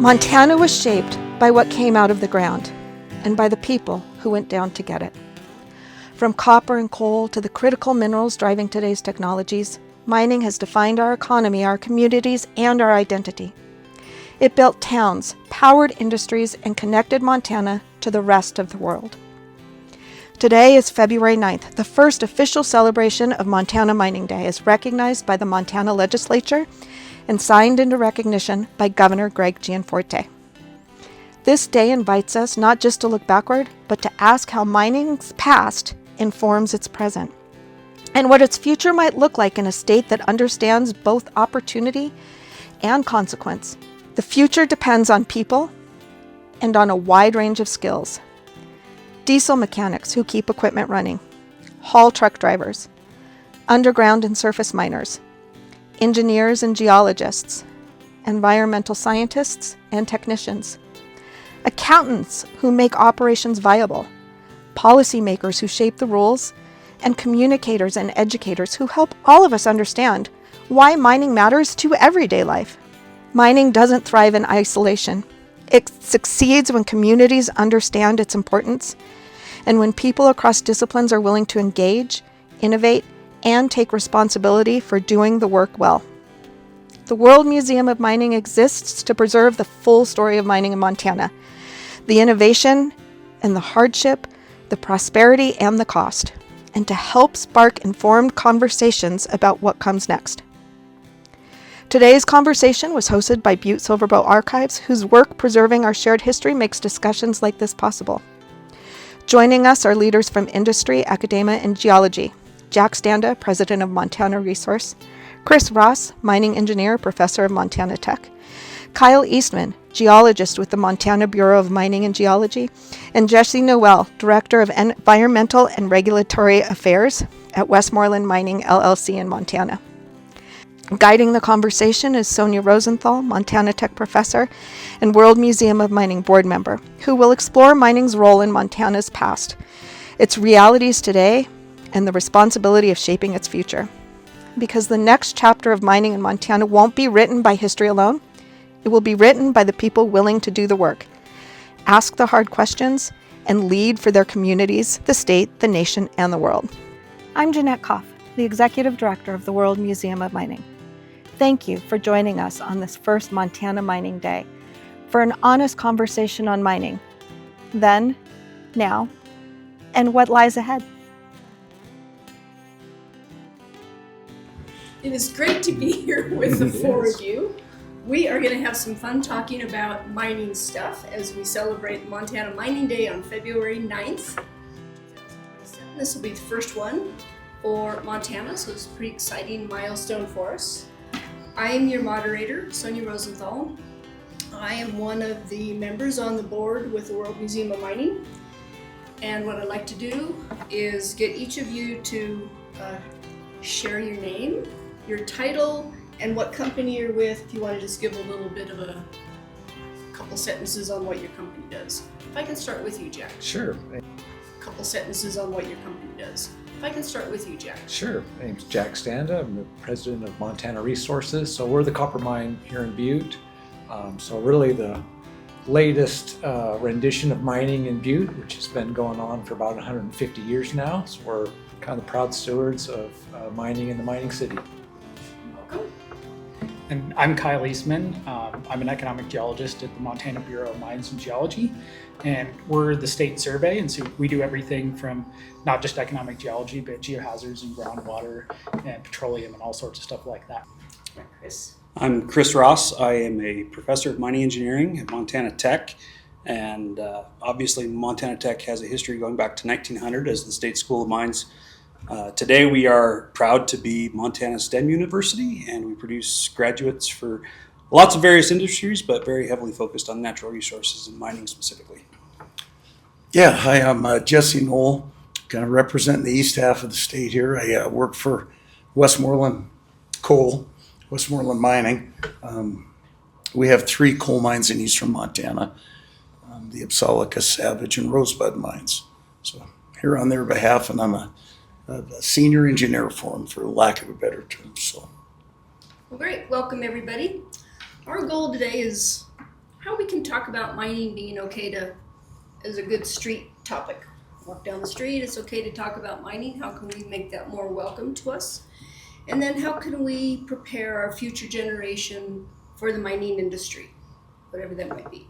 Montana was shaped by what came out of the ground and by the people who went down to get it. From copper and coal to the critical minerals driving today's technologies, mining has defined our economy, our communities, and our identity. It built towns, powered industries, and connected Montana to the rest of the world. Today is February 9th, the first official celebration of Montana Mining Day, as recognized by the Montana Legislature and signed into recognition by Governor Greg Gianforte. This day invites us not just to look backward, but to ask how mining's past informs its present, and what its future might look like in a state that understands both opportunity and consequence. The future depends on people and on a wide range of skills. Diesel mechanics who keep equipment running, haul truck drivers, underground and surface miners, engineers and geologists, environmental scientists and technicians, accountants who make operations viable, policymakers who shape the rules, and communicators and educators who help all of us understand why mining matters to everyday life. Mining doesn't thrive in isolation. It succeeds when communities understand its importance and when people across disciplines are willing to engage, innovate, and take responsibility for doing the work well. The World Museum of Mining exists to preserve the full story of mining in Montana, the innovation and the hardship, the prosperity and the cost, and to help spark informed conversations about what comes next. Today's conversation was hosted by Butte-Silver Bow Archives, whose work preserving our shared history makes discussions like this possible. Joining us are leaders from industry, academia, and geology. Jack Standa, president of Montana Resource, Chris Ross, mining engineer, professor of Montana Tech, Kyle Eastman, geologist with the Montana Bureau of Mining and Geology, and Jesse Noel, director of environmental and regulatory affairs at Westmoreland Mining LLC in Montana. Guiding the conversation is Sonia Rosenthal, Montana Tech professor and World Museum of Mining board member, who will explore mining's role in Montana's past, its realities today, and the responsibility of shaping its future. Because the next chapter of mining in Montana won't be written by history alone, it will be written by the people willing to do the work, ask the hard questions, and lead for their communities, the state, the nation, and the world. I'm Jeanette Koff, the Executive Director of the World Museum of Mining. Thank you for joining us on this first Montana Mining Day for an honest conversation on mining, then, now, and what lies ahead. It is great to be here with the four of you. We are going to have some fun talking about mining stuff as we celebrate Montana Mining Day on February 9th. This will be the first one for Montana, so it's a pretty exciting milestone for us. I am your moderator, Sonia Rosenthal. I am one of the members on the board with the World Museum of Mining. And what I'd like to do is get each of you to share your name, your title, and what company you're with. If you want to just give a little bit of a couple sentences on what your company does. If I can start with you, Jack. Sure. A couple sentences on what your company does. If I can start with you, Jack. Sure. My name's Jack Standa. I'm the president of Montana Resources. So we're the copper mine here in Butte. So really the latest rendition of mining in Butte, which has been going on for about 150 years now. So we're kind of the proud stewards of mining in the mining city. Welcome. And I'm Kyle Eastman. I'm an economic geologist at the Montana Bureau of Mines and Geology, and we're the state survey, and so we do everything from not just economic geology, but geohazards and groundwater and petroleum and all sorts of stuff like that. Chris. I'm Chris Ross. I am a professor of mining engineering at Montana Tech, and obviously Montana Tech has a history going back to 1900 as the State School of Mines. Today we are proud to be Montana STEM University, and we produce graduates for lots of various industries, but very heavily focused on natural resources and mining specifically. Yeah, hi, I'm Jesse Noel, kind of representing the east half of the state here. I work for Westmoreland Mining. We have 3 coal mines in eastern Montana, the Upsalica, Savage, and Rosebud mines. So here on their behalf, and I'm a senior engineer for them, for lack of a better term. So, Well, great. Welcome, everybody. Our goal today is how we can talk about mining being okay to, as a good street topic. Walk down the street, it's okay to talk about mining. How can we make that more welcome to us? And then how can we prepare our future generation for the mining industry, whatever that might be.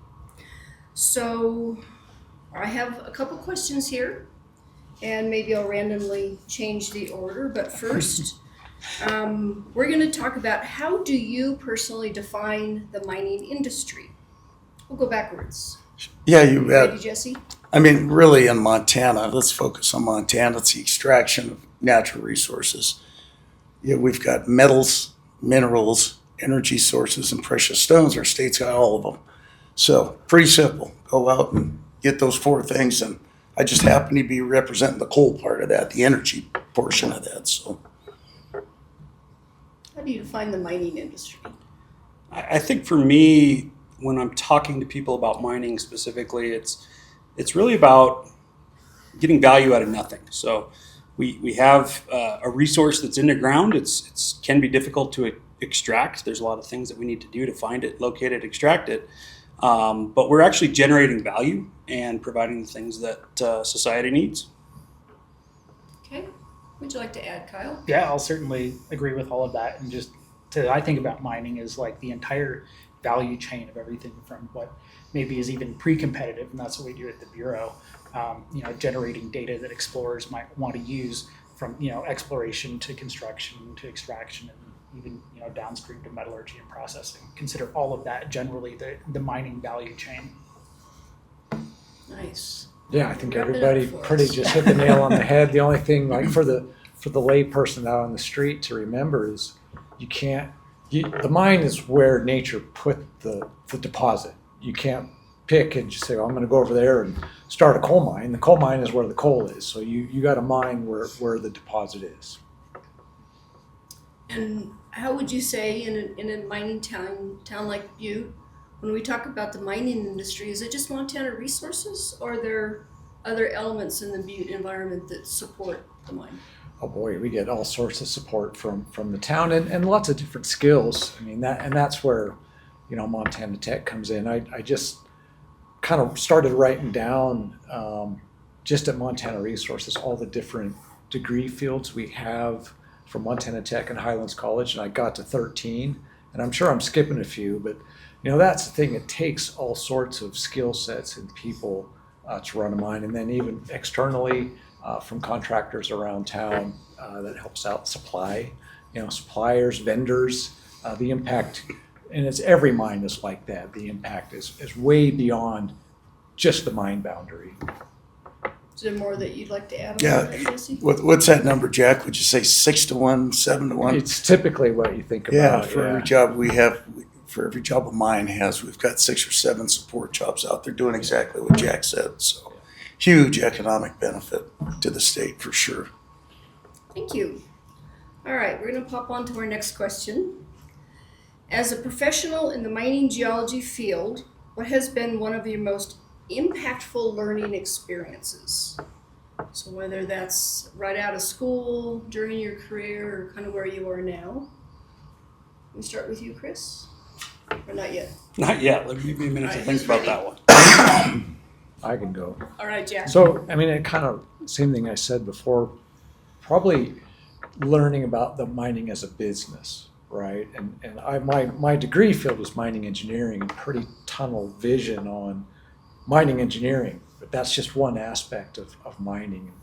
So I have a couple questions here, and maybe I'll randomly change the order, but first, we're going to talk about how do you personally define the mining industry? We'll go backwards. Yeah, you bet. Ready, Jesse? I mean, really in Montana, let's focus on Montana. It's the extraction of natural resources. Yeah, we've got metals, minerals, energy sources, and precious stones. Our state's got all of them. So pretty simple. Go out and get those four things. And I just happen to be representing the coal part of that, the energy portion of that. So How do you define the mining industry? I think for me, when I'm talking to people about mining specifically, it's really about getting value out of nothing. So we have a resource that's in the ground. It's can be difficult to extract. There's a lot of things that we need to do to find it, locate it, extract it. But we're actually generating value and providing the things that society needs. Okay. Would you like to add, Kyle? Yeah, I'll certainly agree with all of that. And I think about mining as like the entire value chain of everything from what maybe is even pre-competitive, and that's what we do at the Bureau. Generating data that explorers might want to use from exploration to construction to extraction and even downstream to metallurgy and processing. Consider all of that generally the mining value chain. Nice. Yeah, I think Wrap it up everybody for pretty us. just hit the nail on the head. The only thing, like for the lay person out on the street to remember is the mine is where nature put the deposit. You can't pick and just say, well, I'm going to go over there and start a coal mine. The coal mine is where the coal is. So you got to mine where the deposit is. And how would you say in a mining town like Butte, when we talk about the mining industry, is it just Montana Resources, or are there other elements in the Butte environment that support the mine? Oh boy, we get all sorts of support from the town and lots of different skills. I mean that's where Montana Tech comes in. I just kind of started writing down just at Montana Resources all the different degree fields we have from Montana Tech and Highlands College, and I got to 13, and I'm sure I'm skipping a few, but that's the thing. It takes all sorts of skill sets and people to run a mine, and then even externally from contractors around town that helps out supply, suppliers, vendors. The impact, and it's every mine is like that. The impact is way beyond just the mine boundary. Is there more that you'd like to add on Yeah. that, Jesse? what's that number, Jack? Would you say 6 to 1, 7 to 1? It's typically what you think Yeah, about. for every job we have, for every job a mine has, we've got 6 or 7 support jobs out there doing exactly what Jack said. So huge economic benefit to the state for sure. Thank you. All right, we're going to pop on to our next question. As a professional in the mining geology field, what has been one of your most impactful learning experiences? So whether that's right out of school, during your career, or kind of where you are now. Let me start with you, Chris. Or not yet? Not yet. Let me give me a minute to Alright, think who's about ready? that one. I can go. All right, Jack. So, I mean, it kind of, same thing I said before, probably learning about the mining as a business, right? And my degree field was mining engineering, and pretty tunnel vision on mining engineering, but that's just one aspect of mining.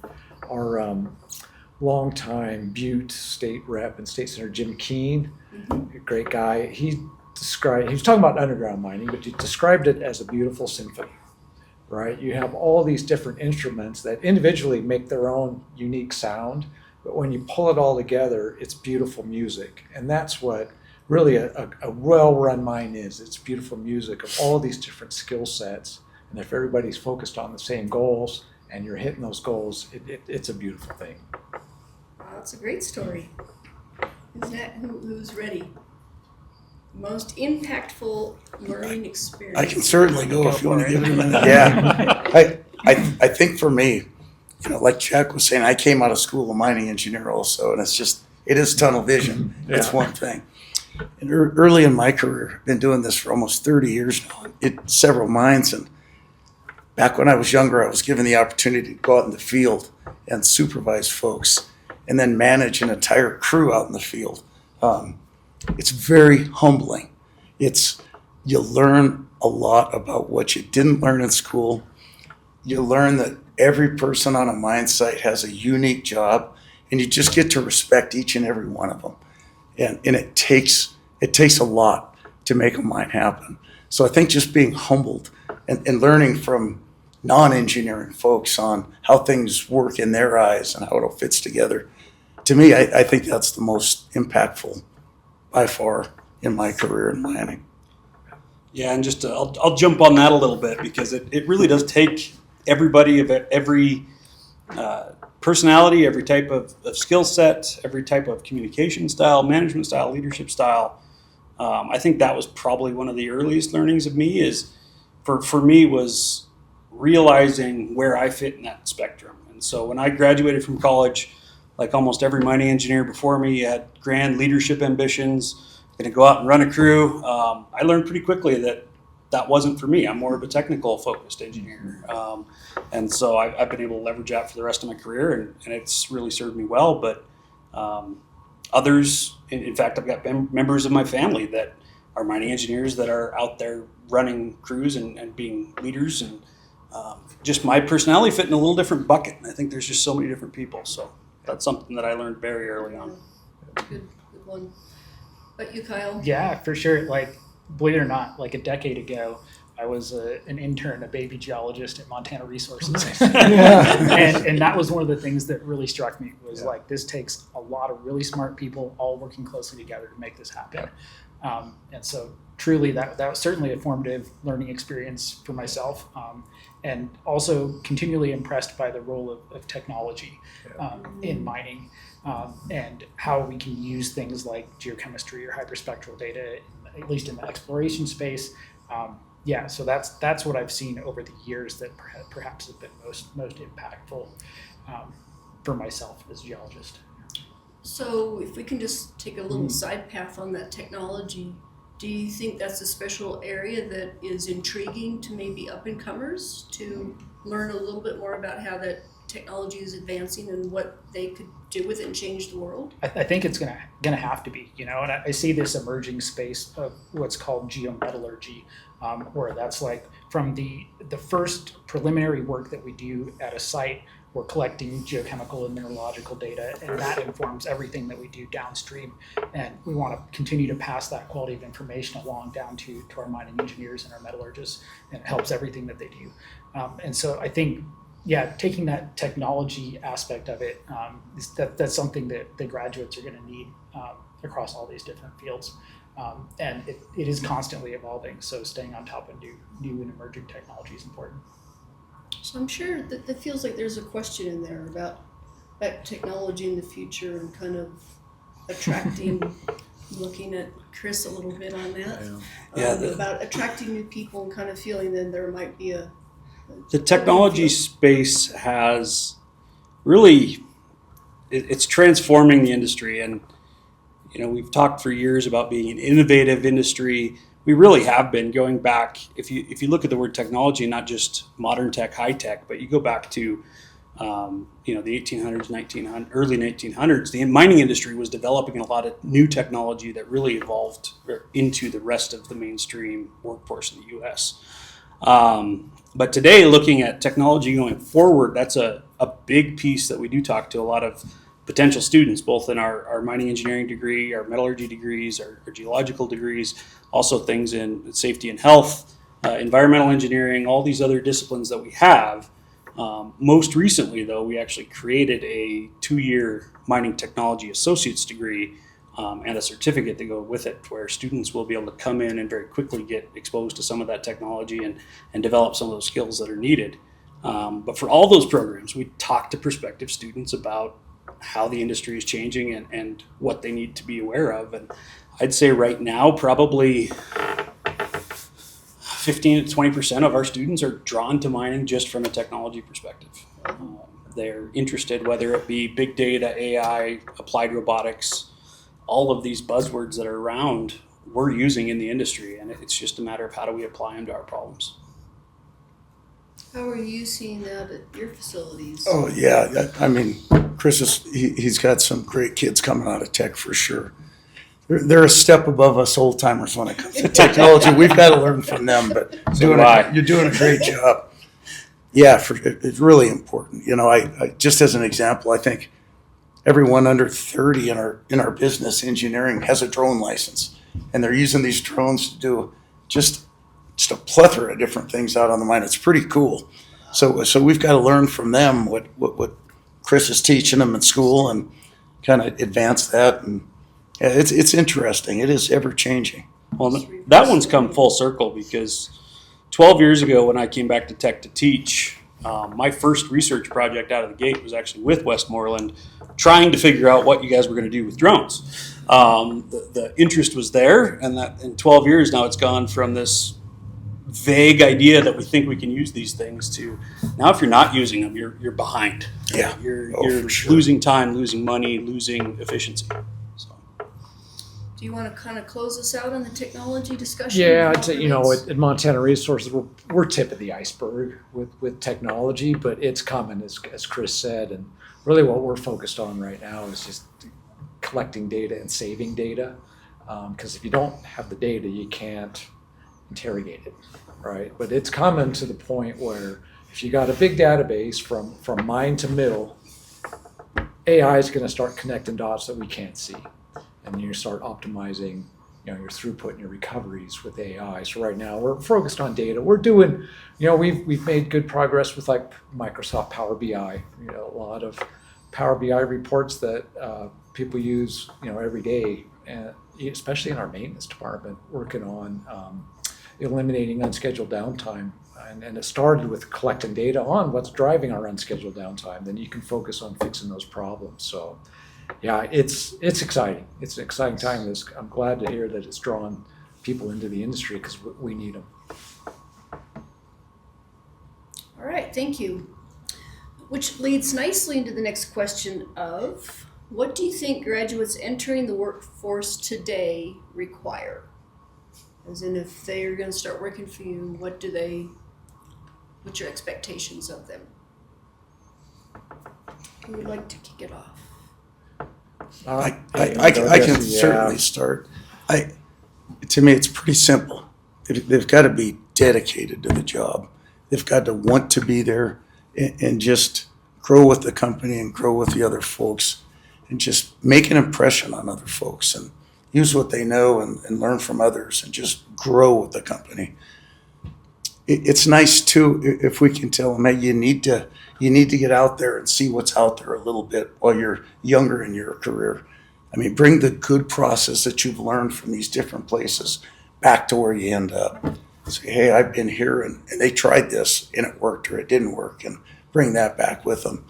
Our longtime Butte state rep and state senator Jim Keene, a great guy, he was talking about underground mining, but he described it as a beautiful symphony. Right? You have all these different instruments that individually make their own unique sound, but when you pull it all together, it's beautiful music. And that's what really a well-run mine is. It's beautiful music of all these different skill sets. And if everybody's focused on the same goals and you're hitting those goals, it's a beautiful thing. Wow, that's a great story. Who's ready? Most impactful learning experience. I can certainly go if you Go want to for give it. it a minute. Yeah, I think for me, like Jack was saying, I came out of school a mining engineer also, and it is tunnel vision. It's Yeah. one thing. And early in my career, I've been doing this for almost 30 years now, at several mines. And back when I was younger, I was given the opportunity to go out in the field and supervise folks and then manage an entire crew out in the field. It's very humbling. You learn a lot about what you didn't learn in school. You learn that every person on a mine site has a unique job, and you just get to respect each and every one of them. And it takes a lot to make a mine happen. So I think just being humbled and learning from non-engineering folks on how things work in their eyes and how it all fits together, to me, I think that's the most impactful by far in my career in mining. Yeah, and just I'll jump on that a little bit because it really does take everybody of every personality, every type of skill set, every type of communication style, management style, leadership style. I think that was probably one of the earliest learnings of me is for me was realizing where I fit in that spectrum. And so when I graduated from college, like almost every mining engineer before me, had grand leadership ambitions, going to go out and run a crew. I learned pretty quickly that wasn't for me. I'm more of a technical focused engineer. And so I've been able to leverage that for the rest of my career, and it's really served me well. But others, in fact, I've got members of my family that are mining engineers that are out there running crews and being leaders. And just my personality fit in a little different bucket. And I think there's just so many different people. So that's something that I learned very early on. Good one. But you, Kyle? Yeah, for sure. Like, believe it or not, like a decade ago, I was an intern, a baby geologist at Montana Resources. And that was one of the things that really struck me was like, this takes a lot of really smart people all working closely together to make this happen. And so truly that was certainly a formative learning experience for myself. And also continually impressed by the role of technology in mining and how we can use things like geochemistry or hyperspectral data, at least in the exploration space. So that's what I've seen over the years that perhaps have been most impactful for myself as a geologist. So if we can just take a little side path on that technology, do you think that's a special area that is intriguing to maybe up-and-comers to learn a little bit more about how that technology is advancing and what they could do with it and change the world? I think it's gonna have to be, and I see this emerging space of what's called geometallurgy, where that's like from the first preliminary work that we do at a site, we're collecting geochemical and mineralogical data, and that informs everything that we do downstream. And we want to continue to pass that quality of information along down to our mining engineers and our metallurgists, and it helps everything that they do. And so I think, taking that technology aspect of it, that's something that the graduates are going to need across all these different fields. And it is constantly evolving, so staying on top of new and emerging technology is important. So I'm sure that feels like there's a question in there about technology in the future and kind of attracting, looking at Chris a little bit on that, about attracting new people and kind of feeling that there might be the technology space has really, it's transforming the industry. And, we've talked for years about being an innovative industry. We really have been going back. If you look at the word technology, not just modern tech, high tech, but you go back to, the 1800s, early 1900s, the mining industry was developing a lot of new technology that really evolved into the rest of the mainstream workforce in the U.S. But today, looking at technology going forward, that's a big piece that we do talk to a lot of potential students, both in our mining engineering degree, our metallurgy degrees, our geological degrees, also things in safety and health, environmental engineering, all these other disciplines that we have. Most recently, though, we actually created a 2-year mining technology associate's degree and a certificate to go with it, where students will be able to come in and very quickly get exposed to some of that technology and develop some of those skills that are needed. But for all those programs, we talk to prospective students about how the industry is changing and what they need to be aware of. And I'd say right now, probably 15 to 20% of our students are drawn to mining just from a technology perspective. They're interested, whether it be big data, AI, applied robotics, all of these buzzwords that are around, we're using in the industry, and it's just a matter of how do we apply them to our problems. How are you seeing that at your facilities? Oh, yeah. I mean, Chris he's got some great kids coming out of tech for sure. They're a step above us old timers when it comes to technology. We've got to learn from them, but you're doing a great job. Yeah, it's really important. You know, I just as an example, I think everyone under 30 in our business engineering has a drone license, and they're using these drones to do just a plethora of different things out on the mine. It's pretty cool. So we've got to learn from them what Chris is teaching them in school and kind of advance that. And yeah, it's interesting. It is ever changing. Well, that one's come full circle because 12 years ago when I came back to tech to teach, my first research project out of the gate was actually with Westmoreland, trying to figure out what you guys were going to do with drones. The interest was there, and that in 12 years now it's gone from this vague idea that we think we can use these things to now if you're not using them, you're behind. Yeah. You're for sure. losing time, losing money, losing efficiency. So. Do you want to kind of close us out on the technology discussion? Yeah, I'd say, at Montana Resources, we're tip of the iceberg with technology, but it's coming, as Chris said, and really what we're focused on right now is just collecting data and saving data, because if you don't have the data, you can't interrogate it, right? But it's coming to the point where if you got a big database from mine to middle, AI is going to start connecting dots that we can't see, and you start optimizing, your throughput and your recoveries with AI. So right now we're focused on data. We're doing, we've made good progress with like Microsoft Power BI. A lot of Power BI reports that people use, every day, and especially in our maintenance department, working on eliminating unscheduled downtime. And it started with collecting data on what's driving our unscheduled downtime. Then you can focus on fixing those problems. So yeah, it's exciting. It's an exciting time. I'm glad to hear that it's drawn people into the industry because we need them. All right, thank you. Which leads nicely into the next question of, what do you think graduates entering the workforce today require? As in, if they're going to start working for you, what's your expectations of them? Who would like to kick it off? I can certainly start. To me, it's pretty simple. They've got to be dedicated to the job. They've got to want to be there and just grow with the company and grow with the other folks and just make an impression on other folks and use what they know and learn from others and just grow with the company. It's nice too if we can tell them, hey, you need to get out there and see what's out there a little bit while you're younger in your career. I mean, bring the good process that you've learned from these different places back to where you end up. Say, hey, I've been here and they tried this and it worked or it didn't work, and bring that back with them.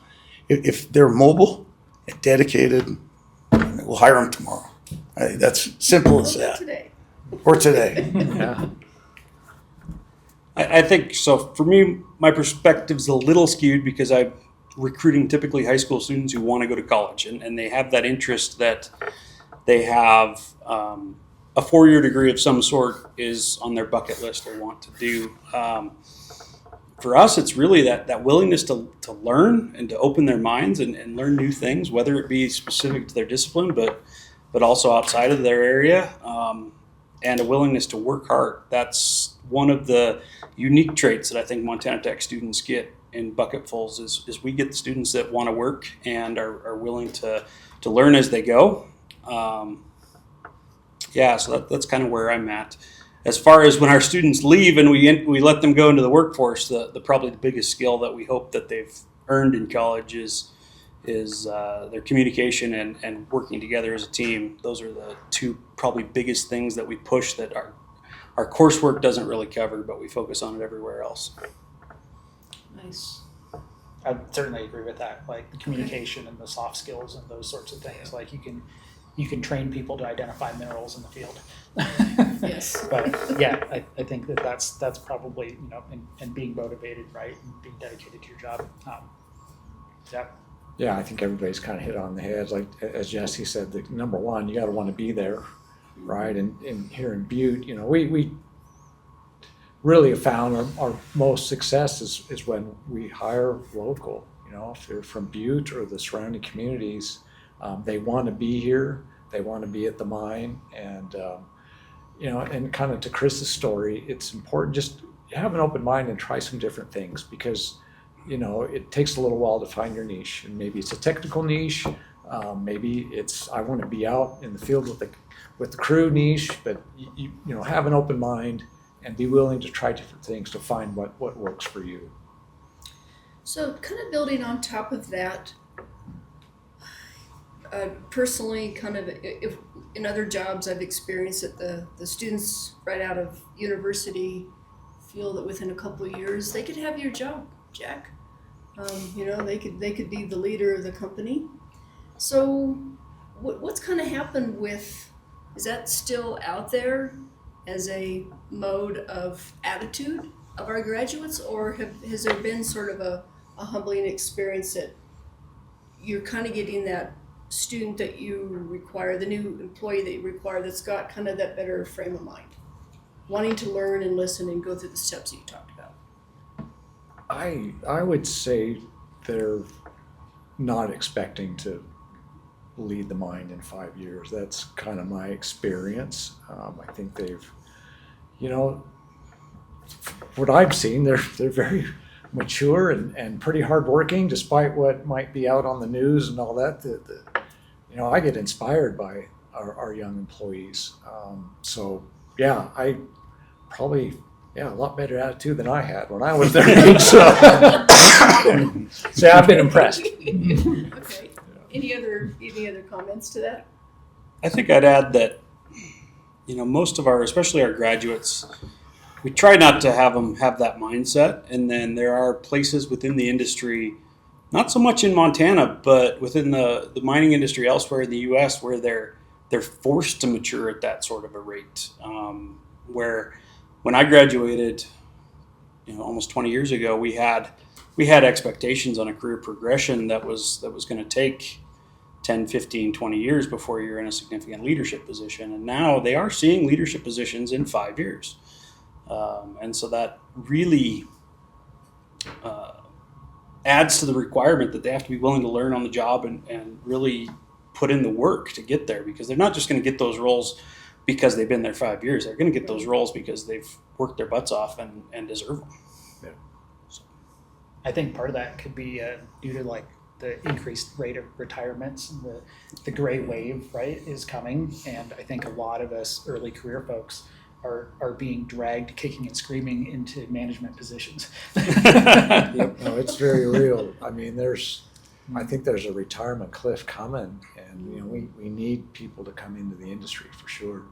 If they're mobile and dedicated, we'll hire them tomorrow. That's simple as that. Or today. Yeah. I think so. For me, my perspective's a little skewed because I'm recruiting typically high school students who want to go to college, and they have that interest that they have a 4-year degree of some sort is on their bucket list they want to do. For us, it's really that willingness to learn and to open their minds and learn new things, whether it be specific to their discipline, but also outside of their area, and a willingness to work hard. That's one of the unique traits that I think Montana Tech students get in bucketfuls is we get the students that want to work and are willing to learn as they go. So that's kind of where I'm at. As far as when our students leave and we let them go into the workforce, the probably the biggest skill that we hope that they've earned in college is their communication and working together as a team. Those are the two probably biggest things that we push that our coursework doesn't really cover, but we focus on it everywhere else. Nice. I certainly agree with that. Like the communication and the soft skills and those sorts of things. Like you can train people to identify minerals in the field. Yes. But yeah, I think that's probably, and being motivated, right, and being dedicated to your job. Yeah. Yeah, I think everybody's kind of hit on the head. Like as Jesse said, the number one, you got to want to be there, right? And here in Butte, you know, we really have found our most success is when we hire local. You know, if they're from Butte or the surrounding communities, they want to be here. They want to be at the mine, and you know, and kind of to Chris's story, it's important just have an open mind and try some different things, because you know, it takes a little while to find your niche, and maybe it's a technical niche, maybe it's I want to be out in the field with the crew niche, but you know, have an open mind and be willing to try different things to find what works for you. So kind of building on top of that, personally, kind of if in other jobs I've experienced that the students right out of university feel that within a couple of years they could have your job, Jack. You know, they could be the leader of the company. So what's kind of happened with, is that still out there as a mode of attitude of our graduates, or has there been sort of a humbling experience that you're kind of getting that student that you require, the new employee that you require, that's got kind of that better frame of mind, wanting to learn and listen and go through the steps that you talked about? I would say they're not expecting to lead the mine in 5 years. That's kind of my experience. I think they've, you know, what I've seen, they're very mature and pretty hardworking, despite what might be out on the news and all that. You know, I get inspired by our young employees. So yeah, I probably. Yeah, a lot better attitude than I had when I was their age. So I've been impressed. Okay. Any other comments to that? I think I'd add that, you know, most of our, especially our graduates, we try not to have them have that mindset. And then there are places within the industry, not so much in Montana, but within the mining industry elsewhere in the U.S., where they're forced to mature at that sort of a rate. Where when I graduated, you know, almost 20 years ago, we had expectations on a career progression that was going to take 10, 15, 20 years before you're in a significant leadership position. And now they are seeing leadership positions in 5 years. And so that really adds to the requirement that they have to be willing to learn on the job and really put in the work to get there, because they're not just going to get those roles because they've been there 5 years. They're going to get those roles because they've worked their butts off and deserve them. Yeah. So. I think part of that could be due to like the increased rate of retirements. The gray wave, right, is coming, and I think a lot of us early career folks are being dragged kicking and screaming into management positions. Yep. No, it's very real. I mean, I think there's a retirement cliff coming, and you know, we need people to come into the industry for sure.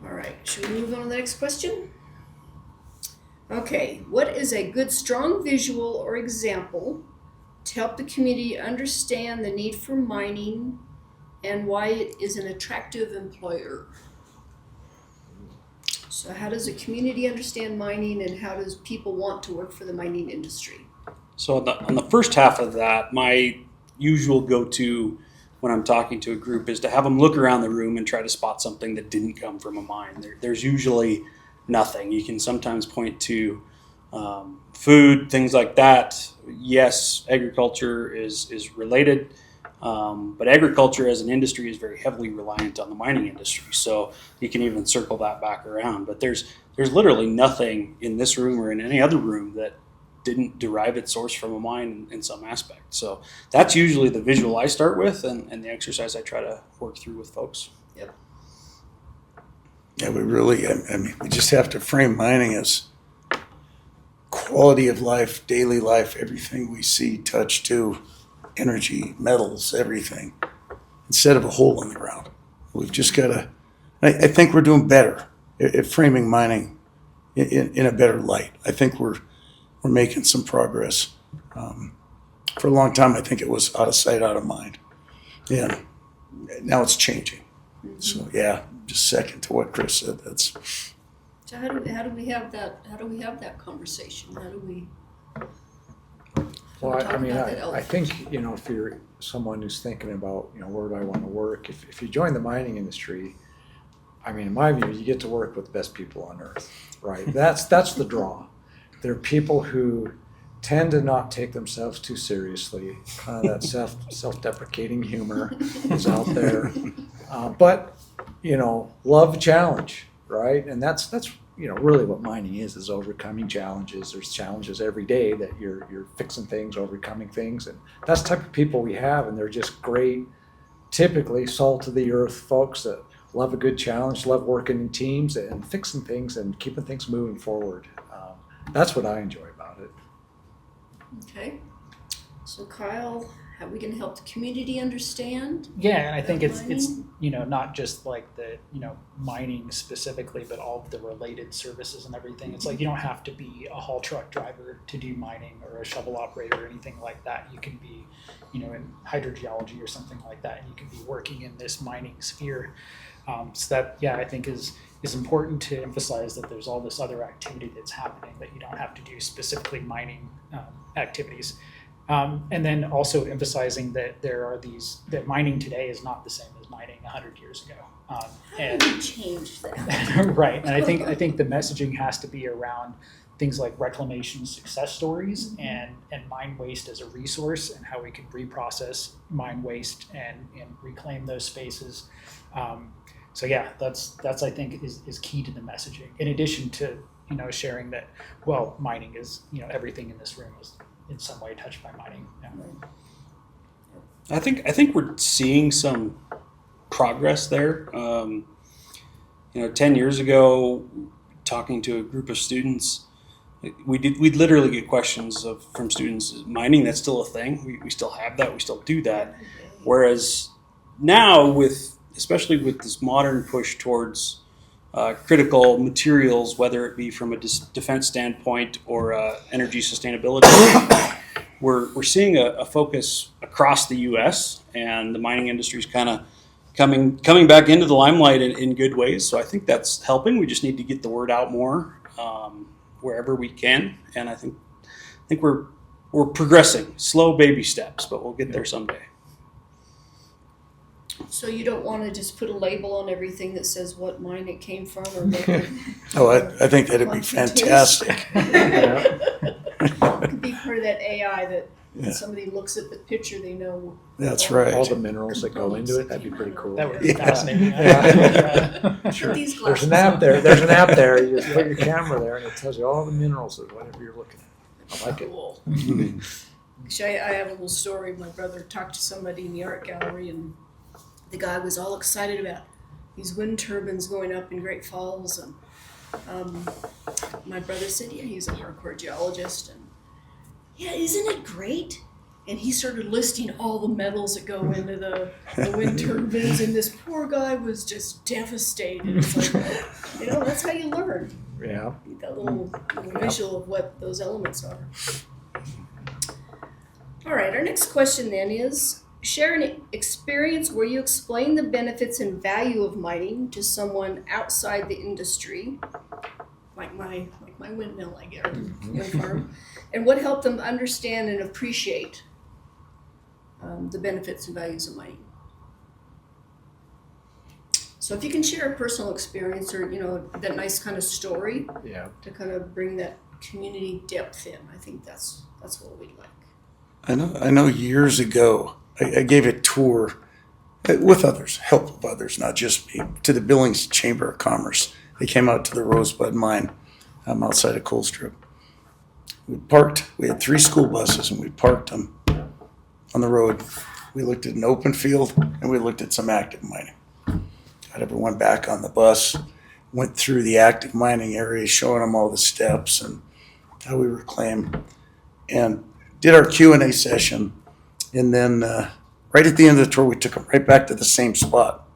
All right, should we move on to the next question? Okay, what is a good strong visual or example to help the community understand the need for mining and why it is an attractive employer? So how does a community understand mining, and how does people want to work for the mining industry? So on the first half of that, my usual go-to when I'm talking to a group is to have them look around the room and try to spot something that didn't come from a mine. There's usually nothing. You can sometimes point to food, things like that. Yes, agriculture is related. But agriculture as an industry is very heavily reliant on the mining industry. So you can even circle that back around. But there's literally nothing in this room or in any other room that didn't derive its source from a mine in some aspect. So that's usually the visual I start with, and the exercise I try to work through with folks. Yep. Yeah, we really, I mean, we just have to frame mining as quality of life, daily life, everything we see, touch, do, energy, metals, everything, instead of a hole in the ground. We've just got to, I think we're doing better at framing mining in a better light. I think we're making some progress. For a long time, I think it was out of sight, out of mind. Yeah, now it's changing. Mm-hmm. So yeah, just second to what Chris said. That's. So how do we have that? How do we have that conversation? How do we Well, Talk I mean, about that I element. think, if you're someone who's thinking about, where do I want to work? If you join the mining industry, I mean, in my view, you get to work with the best people on earth, right? That's the draw. They're people who tend to not take themselves too seriously. Kind of that self-deprecating humor is out there, but love a challenge, right? And that's really what mining is overcoming challenges. There's challenges every day that you're fixing things, overcoming things, and that's the type of people we have, and they're just great, typically salt of the earth folks that love a good challenge, love working in teams and fixing things and keeping things moving forward. That's what I enjoy about it. Okay. So Kyle, how are we going to help the community understand? Yeah, and I think about it's mining? not just like the mining specifically, but all of the related services and everything. It's like you don't have to be a haul truck driver to do mining or a shovel operator or anything like that. You can be in hydrogeology or something like that, and you can be working in this mining sphere. So that I think is important to emphasize that there's all this other activity that's happening that you don't have to do specifically mining activities. And then also emphasizing that that mining today is not the same as mining 100 years ago. How do we change that? Right, and I think the messaging has to be around things like reclamation success stories and mine waste as a resource, and how we can reprocess mine waste and reclaim those spaces. So that's I think is key to the messaging. In addition to sharing that mining is everything in this room is in some way touched by mining. Yeah. I think we're seeing some progress there. 10 years ago, talking to a group of students, we'd literally get questions from students, is mining, that's still a thing? We still have that, we still do that. Whereas now, especially with this modern push towards critical materials, whether it be from a defense standpoint or energy sustainability, we're seeing a focus across the U.S. and the mining industry is kind of coming back into the limelight in good ways. So I think that's helping. We just need to get the word out more wherever we can, and I think we're progressing, slow baby steps, but we'll get there someday. So you don't want to just put a label on everything that says what mine it came from, or make it Oh, I think that'd be fantastic. It could be part of that AI that Yeah. when somebody looks at the picture, they know. That's all right. All the minerals that go into it, that'd be pretty cool. That would be Yeah. fascinating. Yeah. Sure. These There's glasses an app on. there. There's an app there. You just put your camera there, and it tells you all the minerals of whatever you're looking at. I like it. Cool. Actually, I have a little story. My brother talked to somebody in the art gallery, and the guy was all excited about these wind turbines going up in Great Falls. And my brother said, yeah, he's a hardcore geologist. And yeah, isn't it great? And he started listing all the metals that go into the wind turbines, and this poor guy was just devastated. It's like, that's how you learn. Yeah. That little visual of what those elements are. All right, our next question then is, share an experience where you explain the benefits and value of mining to someone outside the industry, like my windmill I get, farm, and what helped them understand and appreciate the benefits and values of mining. So if you can share a personal experience or that nice kind of story Yeah. to kind of bring that community depth in, I think that's what we'd like. I know years ago, I gave a tour with others, help of others, not just me, to the Billings Chamber of Commerce. They came out to the Rosebud mine outside of Colstrip. We had 3 school buses, and we parked them on the road. We looked at an open field, and we looked at some active mining. Got everyone back on the bus, went through the active mining area, showing them all the steps and how we reclaim, and did our Q&A session. And then right at the end of the tour, we took them right back to the same spot.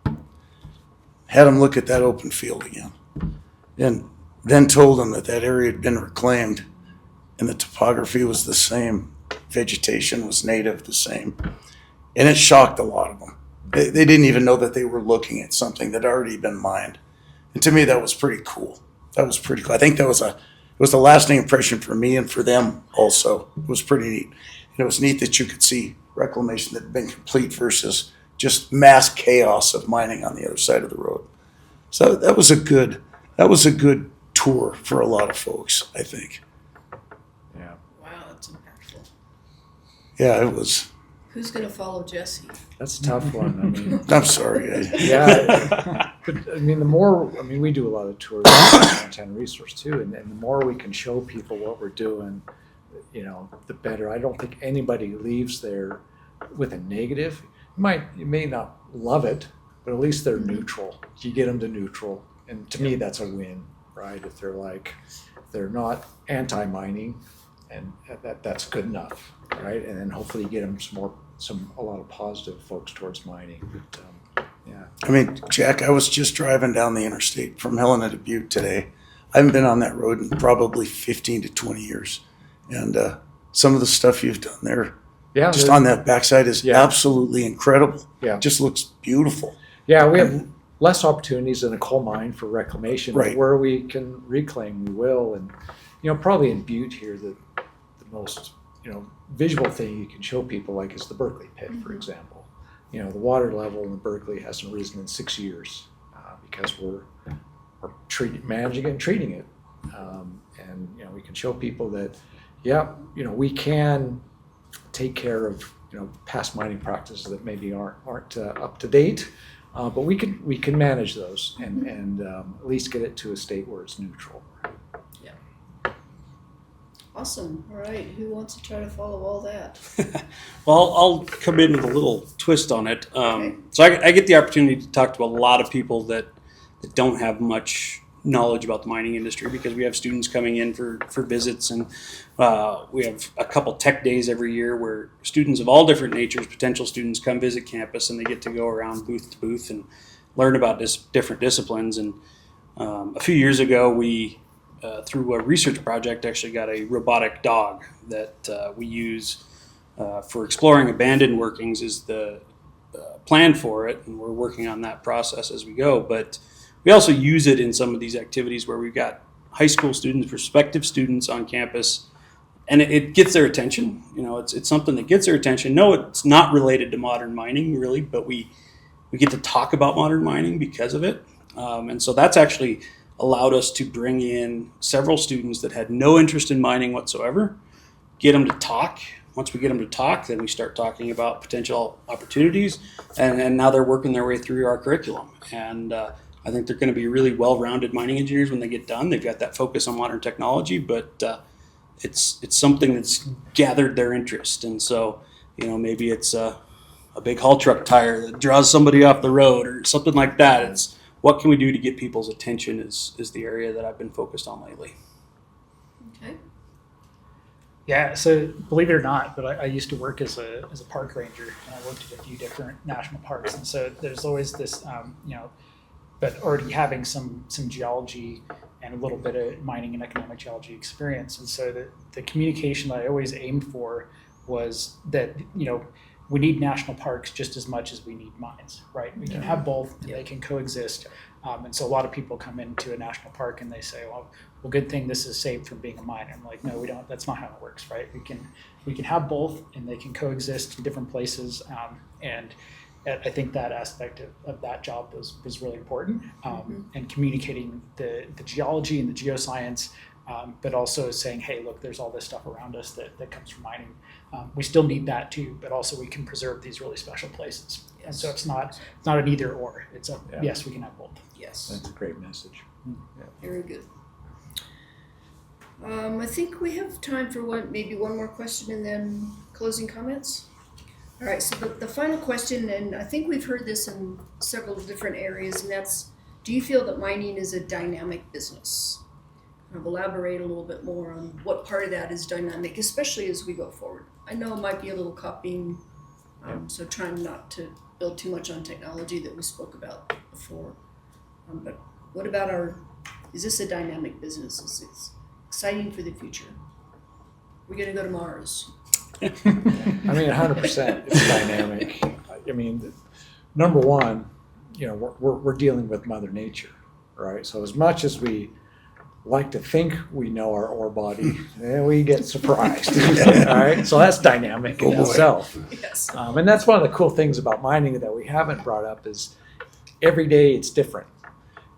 Had them look at that open field again. And then told them that area had been reclaimed and the topography was the same. Vegetation was native, the same. And it shocked a lot of them. They didn't even know that they were looking at something that had already been mined. And to me, that was pretty cool. I think that was a lasting impression for me and for them also. It was pretty neat. it was neat that you could see reclamation that had been complete versus just mass chaos of mining on the other side of the road. So that was a good tour for a lot of folks, I think. Yeah. Wow, that's impactful. Yeah, it was. Who's going to follow Jesse? That's a tough one. I mean, I'm sorry. yeah. But I mean, we do a lot of tours of Montana Resource too, and the more we can show people what we're doing, the better. I don't think anybody leaves there with a negative. You may not love it, but at least they're neutral. You get them to neutral, and to me, that's a win, right? If they're not anti-mining, and that's good enough, right? And then hopefully you get them a lot of positive folks towards mining. But, yeah. I mean, Jack, I was just driving down the interstate from Helena to Butte today. I haven't been on that road in probably 15 to 20 years. And some of the stuff you've done there, Yeah, just on that backside, is Yeah. absolutely incredible. Yeah. It just looks beautiful. Yeah, we have less opportunities in a coal mine for reclamation. Right. But where we can reclaim, we will. And, probably in Butte here, the most, visual thing you can show people is the Berkeley pit, for example. The water level in the Berkeley hasn't risen in 6 years because we're managing it and treating it. And, we can show people that, we can take care of, past mining practices that maybe aren't up to date. But we can manage those and at least get it to a state where it's neutral. Awesome. All right. Who wants to try to follow all that? Well, I'll come in with a little twist on it. Okay. So I get the opportunity to talk to a lot of people that don't have much knowledge about the mining industry because we have students coming in for visits, and we have a couple tech days every year where students of all different natures, potential students, come visit campus, and they get to go around booth to booth and learn about different disciplines. And a few years ago, we through a research project actually got a robotic dog that we use for exploring abandoned workings is the plan for it, and we're working on that process as we go. But we also use it in some of these activities where we've got high school students, prospective students on campus, and it gets their attention. It's something that gets their attention. No, it's not related to modern mining really, but we get to talk about modern mining because of it. And so that's actually allowed us to bring in several students that had no interest in mining whatsoever, get them to talk. Once we get them to talk, then we start talking about potential opportunities, and now they're working their way through our curriculum. And I think they're going to be really well-rounded mining engineers when they get done. They've got that focus on modern technology, but it's something that's gathered their interest. And so, maybe it's a big haul truck tire that draws somebody off the road or something like that. It's what can we do to get people's attention is the area that I've been focused on lately. Okay. Yeah, so believe it or not, but I used to work as a park ranger, and I worked at a few different national parks, and so there's always this, but already having some geology and a little bit of mining and economic geology experience, and so the communication that I always aimed for was that we need national parks just as much as we need mines, right? We can have both, and they can coexist. And so a lot of people come into a national park and they say, well, good thing this is saved from being a mine. I'm like, no, we don't. That's not how it works, right? We can have both, and they can coexist in different places. And I think that aspect of that job was really important, and communicating the geology and the geoscience, but also saying, hey, look, there's all this stuff around us that comes from mining. We still need that too, but also we can preserve these really special places. Yes. And so it's not an either or. It's yes, we can have both. Yes. That's a great message. Yeah. Very good. I think we have time for maybe one more question and then closing comments. All right, so the final question, and I think we've heard this in several different areas, and that's, do you feel that mining is a dynamic business? Kind of elaborate a little bit more on what part of that is dynamic, especially as we go forward. I know it might be a little copying, so trying not to build too much on technology that we spoke about before. But what about is this a dynamic business? Is it exciting for the future? We're going to go to Mars. I mean, 100%. It's dynamic. I mean, number one, we're dealing with Mother Nature, right? So as much as we like to think we know our ore body, and we get surprised. All right, so that's dynamic in itself. Yes. And that's one of the cool things about mining that we haven't brought up is every day it's different.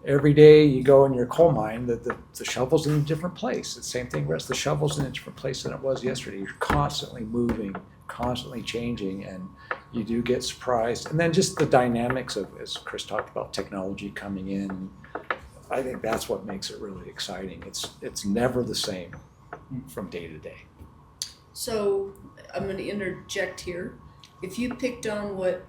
Every day you go in your coal mine, the shovel's in a different place. It's the same thing, the shovel's in a different place than it was yesterday. You're constantly moving, constantly changing, and you do get surprised. And then just the dynamics of, as Chris talked about, technology coming in. I think that's what makes it really exciting. It's never the same from day to day. So I'm going to interject here. If you picked on what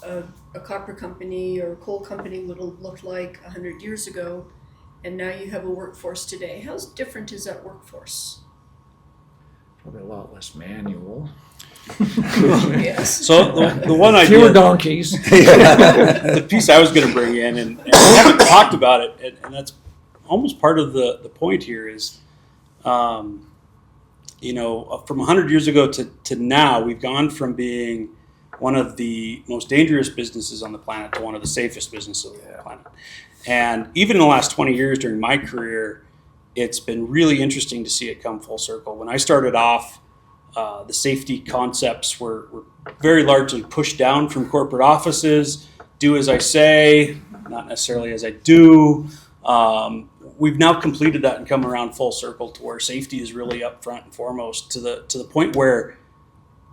a copper company or a coal company would have looked like 100 years ago, and now you have a workforce today, how different is that workforce? Probably a lot less manual. Yes. So the one idea, Fewer donkeys. the piece I was going to bring in, and we haven't talked about it, and that's almost part of the point here is, from 100 years ago to now, we've gone from being one of the most dangerous businesses on the planet to one of the safest businesses on the planet. And even in the last 20 years during my career, it's been really interesting to see it come full circle. When I started off, the safety concepts were very largely pushed down from corporate offices. Do as I say, not necessarily as I do. We've now completed that and come around full circle to where safety is really up front and foremost to the point where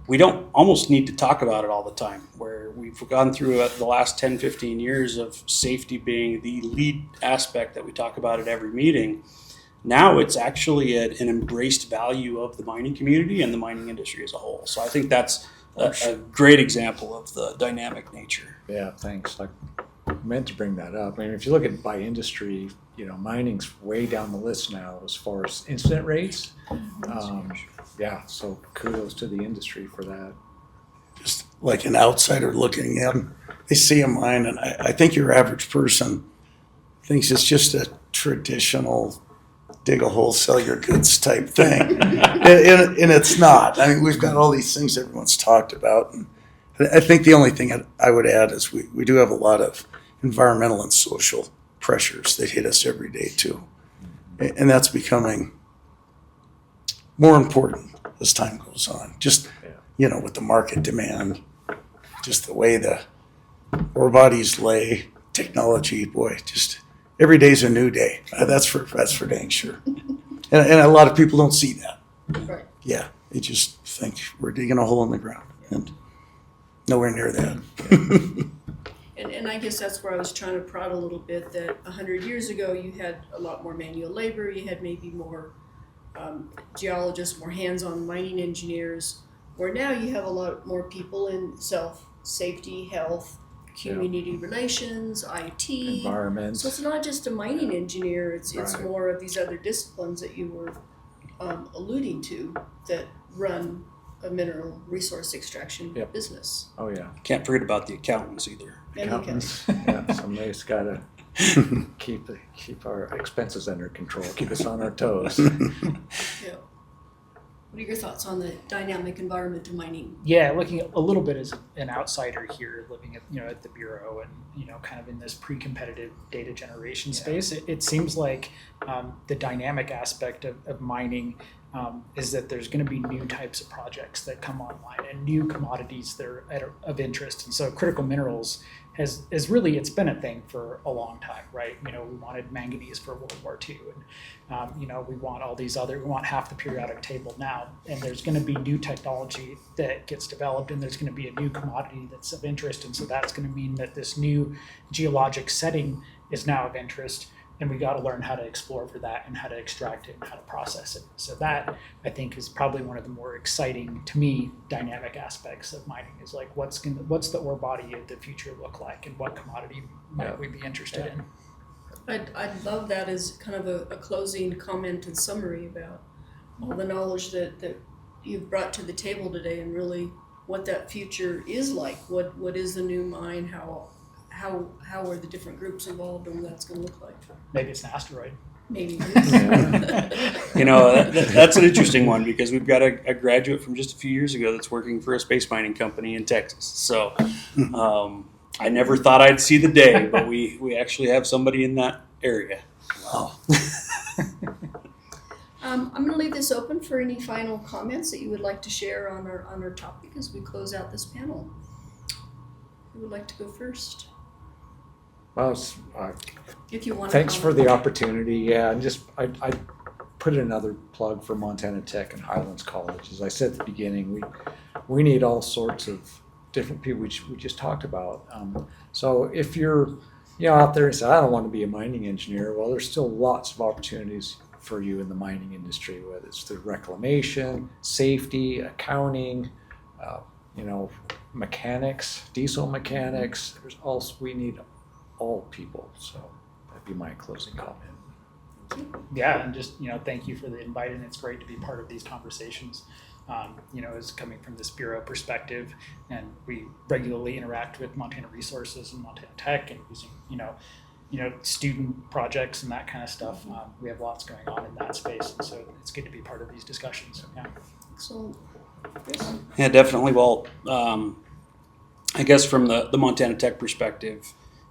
we don't almost need to talk about it all the time, where we've gone through the last 10, 15 years of safety being the lead aspect that we talk about at every meeting. Now it's actually an embraced value of the mining community and the mining industry as a whole. So I think that's a great example of the dynamic nature. Yeah, thanks. I meant to bring that up. I mean, if you look at by industry, mining's way down the list now as far as incident rates. Yeah, so kudos to the industry for that. Just like an outsider looking in, they see a mine, and I think your average person thinks it's just a traditional dig a hole, sell your goods type thing. and it's not. I mean, we've got all these things everyone's talked about. And I think the only thing I would add is we do have a lot of environmental and social pressures that hit us every day too. And that's becoming more important as time goes on. Just, with the market demand, just the way the ore bodies lay, technology, boy, just every day's a new day. That's for dang sure. And a lot of people don't see that. Right. Yeah, they just think we're digging a hole in the ground, and nowhere near that. And I guess that's where I was trying to prod a little bit, that 100 years ago you had a lot more manual labor, you had maybe more geologists, more hands-on mining engineers, where now you have a lot more people in safety, health, community relations, IT. Environment. So it's not just a mining engineer, it's Right. more of these other disciplines that you were alluding to that run a mineral resource extraction Yep. business. Oh, yeah. Can't forget about the accountants either. And you can- Accountants. Yeah, somebody's got to keep our expenses under control, keep us on our toes. Yeah. What are your thoughts on the dynamic environment of mining? Yeah, looking a little bit as an outsider here, living at the Bureau and kind of in this pre-competitive data generation space, it seems like the dynamic aspect of mining is that there's going to be new types of projects that come online and new commodities that are of interest. And so critical minerals has really, it's been a thing for a long time, right? We wanted manganese for World War II, and we want half the periodic table now, and there's going to be new technology that gets developed, and there's going to be a new commodity that's of interest, and so that's going to mean that this new geologic setting is now of interest, and we got to learn how to explore for that and how to extract it and how to process it. So that, I think, is probably one of the more exciting, to me, dynamic aspects of mining, is like what's the ore body of the future look like, and what commodity might we be interested in. I'd love that as kind of a closing comment and summary about all the knowledge that you've brought to the table today, and really what that future is like. What is the new mine? How are the different groups involved, and what that's going to look like? Maybe it's an asteroid. Maybe. That's an interesting one, because we've got a graduate from just a few years ago that's working for a space mining company in Texas. So I never thought I'd see the day, but we actually have somebody in that area. Wow. I'm going to leave this open for any final comments that you would like to share on our topic as we close out this panel. Who would like to go first? Well, If you want thanks to for the opportunity. Yeah, and just I put in another plug for Montana Tech and Highlands College. As I said at the beginning, we need all sorts of different people, which we just talked about. So if you're out there and say, I don't want to be a mining engineer, well, there's still lots of opportunities for you in the mining industry, whether it's through reclamation, safety, accounting, mechanics, diesel mechanics. We need all people. So that'd be my closing comment. Yeah, and just, thank you for the invite, and it's great to be part of these conversations. As coming from this Bureau perspective, and we regularly interact with Montana Resources and Montana Tech, and using, student projects and that kind of stuff. We have lots going on in that space, and so it's good to be part of these discussions. Yeah. So, Chris? Yeah, definitely. Well, I guess from the Montana Tech perspective,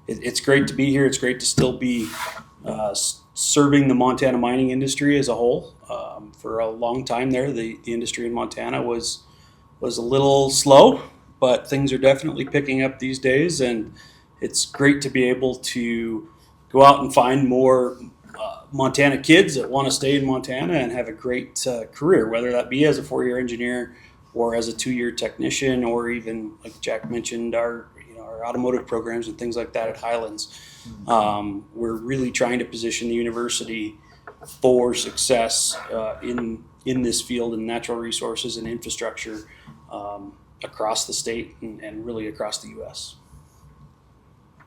it's great to be here. It's great to still be serving the Montana mining industry as a whole. For a long time there, the industry in Montana was a little slow, but things are definitely picking up these days, and it's great to be able to go out and find more Montana kids that want to stay in Montana and have a great career, whether that be as a 4-year engineer or as a 2-year technician, or even, like Jack mentioned, our automotive programs and things like that at Highlands. We're really trying to position the university for success in this field in natural resources and infrastructure across the state and really across the U.S.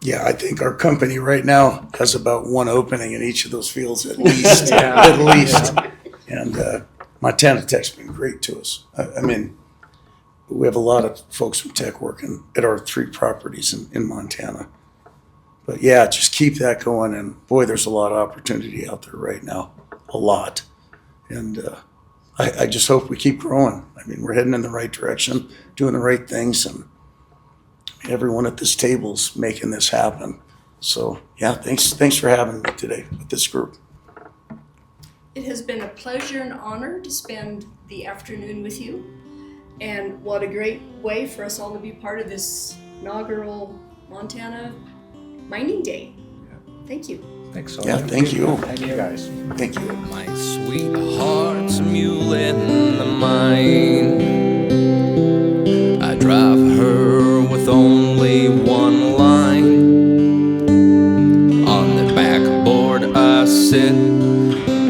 Yeah, I think our company right now has about one opening in each of those fields at least. Yeah. At least. And Montana Tech's been great to us. I mean, we have a lot of folks from Tech working at our 3 properties in Montana. But yeah, just keep that going. And boy, there's a lot of opportunity out there right now. A lot. And I just hope we keep growing. I mean, we're heading in the right direction, doing the right things, and everyone at this table's making this happen. So yeah, thanks for having me today with this group. It has been a pleasure and honor to spend the afternoon with you. And what a great way for us all to be part of this inaugural Montana Mining Day. Thank you. Thanks so Yeah, much. thank you. Thank you guys. Thank you. My sweetheart's a mule in the mine. I drive her with only one line. On the backboard I sit,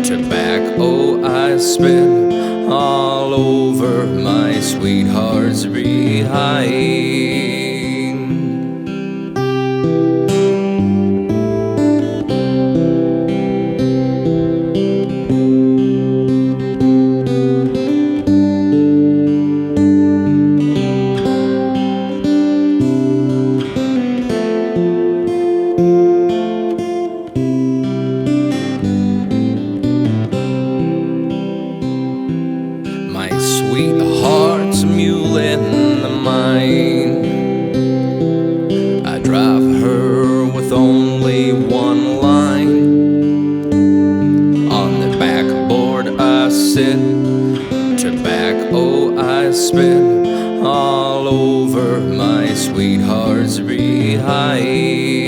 tobacco I spit all over my sweetheart's behind. Sweetheart's a mule in the mine. I drive her with only one line. On the backboard I sit, tobacco I spit all over my sweetheart's behind.